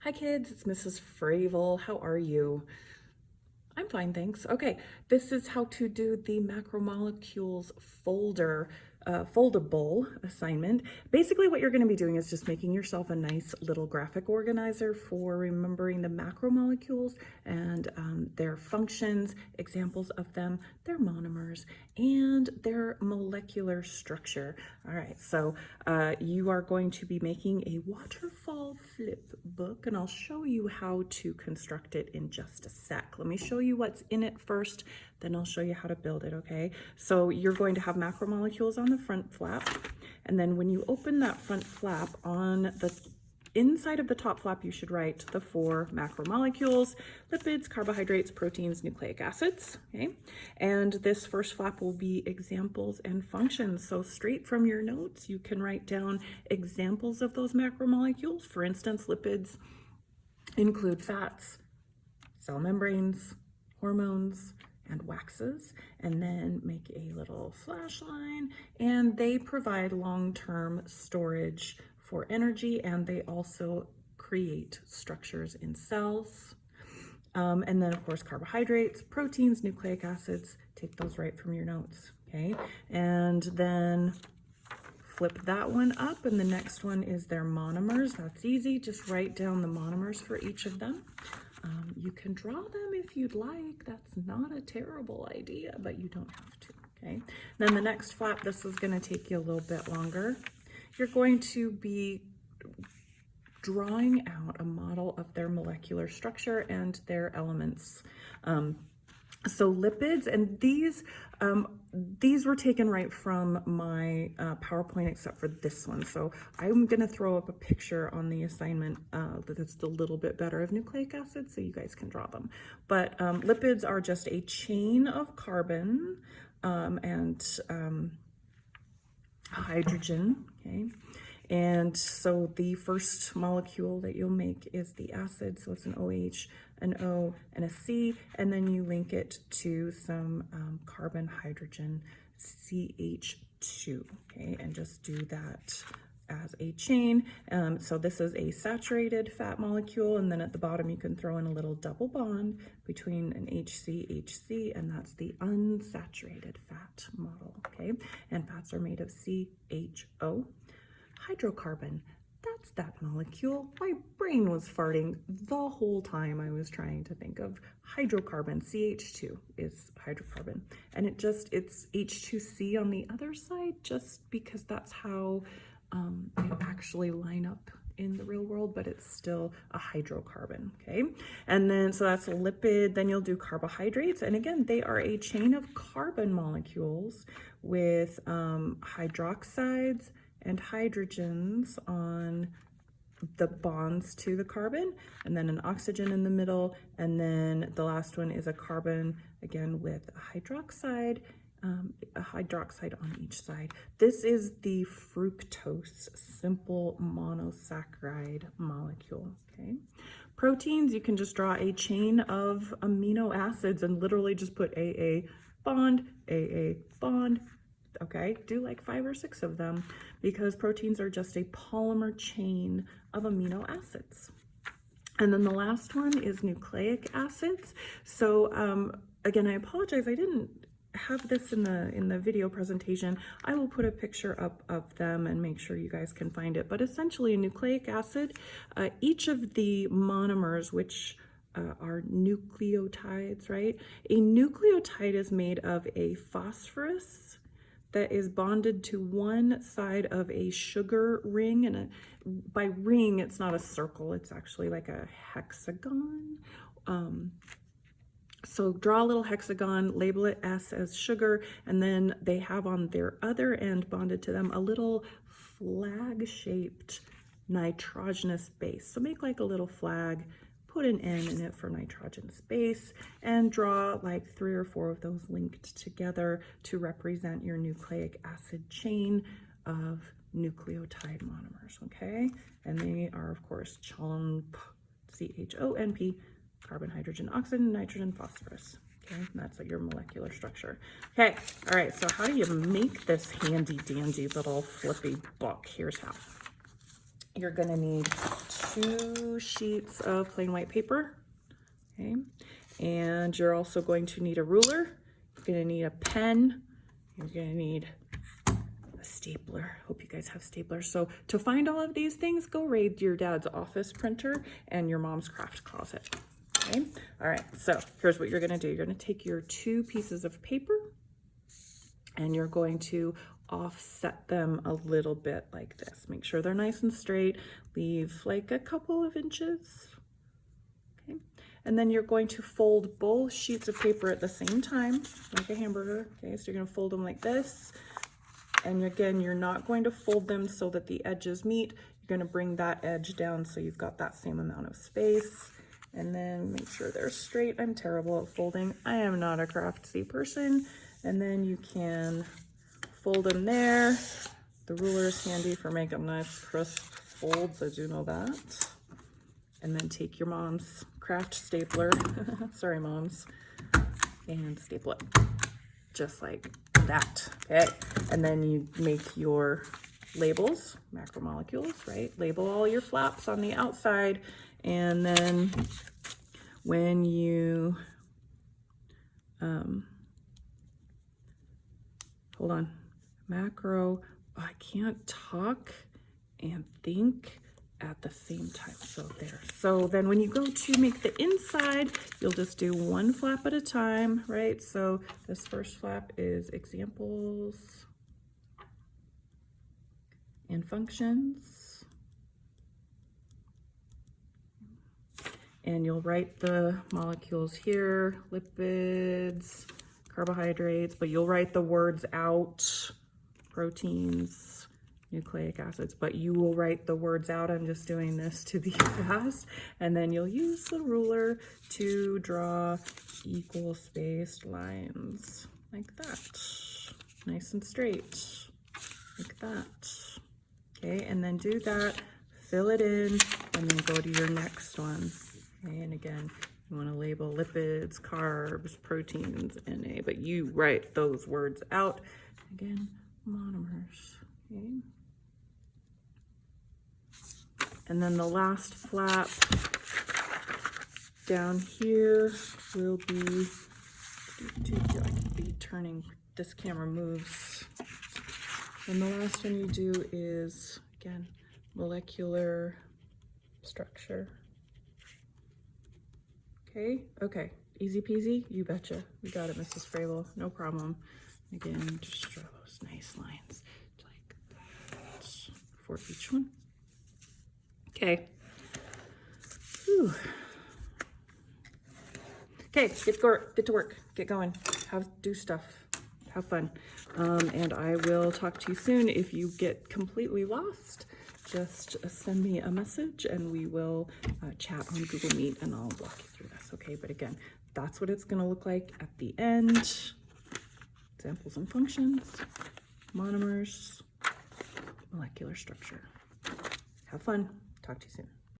Hi kids, it's Mrs. Fravel. How are you? I'm fine, thanks. Okay, this is how to do the macromolecules foldable assignment. Basically what you're going to be doing is just making yourself a nice little graphic organizer for remembering the macromolecules and their functions, examples of them, their monomers, and their molecular structure. All right, so you are going to be making a waterfall flip book, and I'll show you how to construct it in just a sec. Let me show you what's in it first, then I'll show you how to build it, okay? So you're going to have macromolecules on the front flap, and then when you open that front flap, on the inside of the top flap, you should write the 4 macromolecules: lipids, carbohydrates, proteins, nucleic acids, okay? And this first flap will be examples and functions. So straight from your notes, you can write down examples of those macromolecules. For instance, lipids include fats, cell membranes, hormones, and waxes, and then make a little slash line, and they provide long-term storage for energy, and they also create structures in cells. And then of course carbohydrates, proteins, nucleic acids, take those right from your notes, okay? And then flip that one up, and the next one is their monomers. That's easy, just write down the monomers for each of them. You can draw them if you'd like. That's not a terrible idea, but you don't have to, okay? Then the next flap, this is gonna take you a little bit longer. You're going to be drawing out a model of their molecular structure and their elements. So lipids, and these were taken right from my PowerPoint, except for this one. So I'm gonna throw up a picture on the assignment that's a little bit better of nucleic acids, so you guys can draw them. But lipids are just a chain of carbon and hydrogen, okay? And so the first molecule that you'll make is the acid, so it's an OH, an O, and a C, and then you link it to some carbon, hydrogen, CH2, okay? And just do that as a chain. So this is a saturated fat molecule, and then at the bottom you can throw in a little double bond between an HC, and that's the unsaturated fat model, okay? And fats are made of CHO. Hydrocarbon, that's that molecule. My brain was farting the whole time I was trying to think of hydrocarbon. CH2 is hydrocarbon, and it's H2C on the other side, just because that's how they actually line up in the real world, but it's still a hydrocarbon, okay? And then, so that's a lipid. Then you'll do carbohydrates, and again, they are a chain of carbon molecules with hydroxides and hydrogens on the bonds to the carbon, and then an oxygen in the middle, and then the last one is a carbon, again with a hydroxide on each side. This is the fructose, simple monosaccharide molecule, okay? Proteins, you can just draw a chain of amino acids and literally just put AA bond, okay? Do like 5 or 6 of them, because proteins are just a polymer chain of amino acids. And then the last one is nucleic acids. So again, I apologize, I didn't have this in the video presentation. I will put a picture up of them and make sure you guys can find it. But essentially a nucleic acid, each of the monomers, which are nucleotides, right? A nucleotide is made of a phosphorus that is bonded to one side of a sugar ring, and by ring, it's not a circle, it's actually like a hexagon. So draw a little hexagon, label it S as sugar, and then they have on their other end bonded to them a little flag-shaped nitrogenous base. So make like a little flag, put an N in it for nitrogenous base, and draw like 3 or 4 of those linked together to represent your nucleic acid chain of nucleotide monomers, okay? And they are, of course, CHONP, CHONP, carbon, hydrogen, oxygen, nitrogen, phosphorus. Okay, and that's like your molecular structure. Okay, all right, so how do you make this handy dandy little flippy book? Here's how. you're gonna need 2 sheets of plain white paper, okay? And you're also going to need a ruler. You're gonna need a pen. You're gonna need a stapler. Hope you guys have staplers. So to find all of these things, go raid your dad's office printer and your mom's craft closet, okay? All right, so here's what you're gonna do. You're gonna take your 2 pieces of paper and you're going to offset them a little bit like this. Make sure they're nice and straight. Leave like a couple of inches, okay? And then you're going to fold both sheets of paper at the same time, like a hamburger, okay? So you're gonna fold them like this. And again, you're not going to fold them so that the edges meet. You're gonna bring that edge down so you've got that same amount of space. And then make sure they're straight. I'm terrible at folding. I am not a craftsy person. And then you can fold them there. The ruler is handy for making nice crisp folds, I do know that. And then take your mom's craft stapler, sorry moms, and staple it, just like that, okay? And then you make your labels, macromolecules, right? Label all your flaps on the outside, and then when you, hold on, oh, I can't talk and think at the same time, so there. So then when you go to make the inside, you'll just do 1 flap at a time, right? So this first flap is examples and functions. And you'll write the molecules here, lipids, carbohydrates, but you'll write the words out, proteins, nucleic acids, but you will write the words out. I'm just doing this to be fast. And then you'll use the ruler to draw equal spaced lines like that, nice and straight, like that. Okay, and then do that, fill it in, and then go to your next one. Okay, and again, you want to label lipids, carbs, proteins, NA, but you write those words out. Again, monomers, okay? And then the last flap down here will be, I could be turning, this camera moves. And the last one you do is, again, molecular structure. Okay, okay, easy peasy, you betcha. You got it, Mrs. Frable, no problem. Again, just draw those nice lines like that for each one. Okay. Whew. Okay, get to work, get going, do stuff, have fun. And I will talk to you soon. If you get completely lost, just send me a message and we will chat on Google Meet and I'll walk you through this, okay? But again, that's what it's gonna look like at the end. Examples and functions, monomers, molecular structure. Have fun, talk to you soon.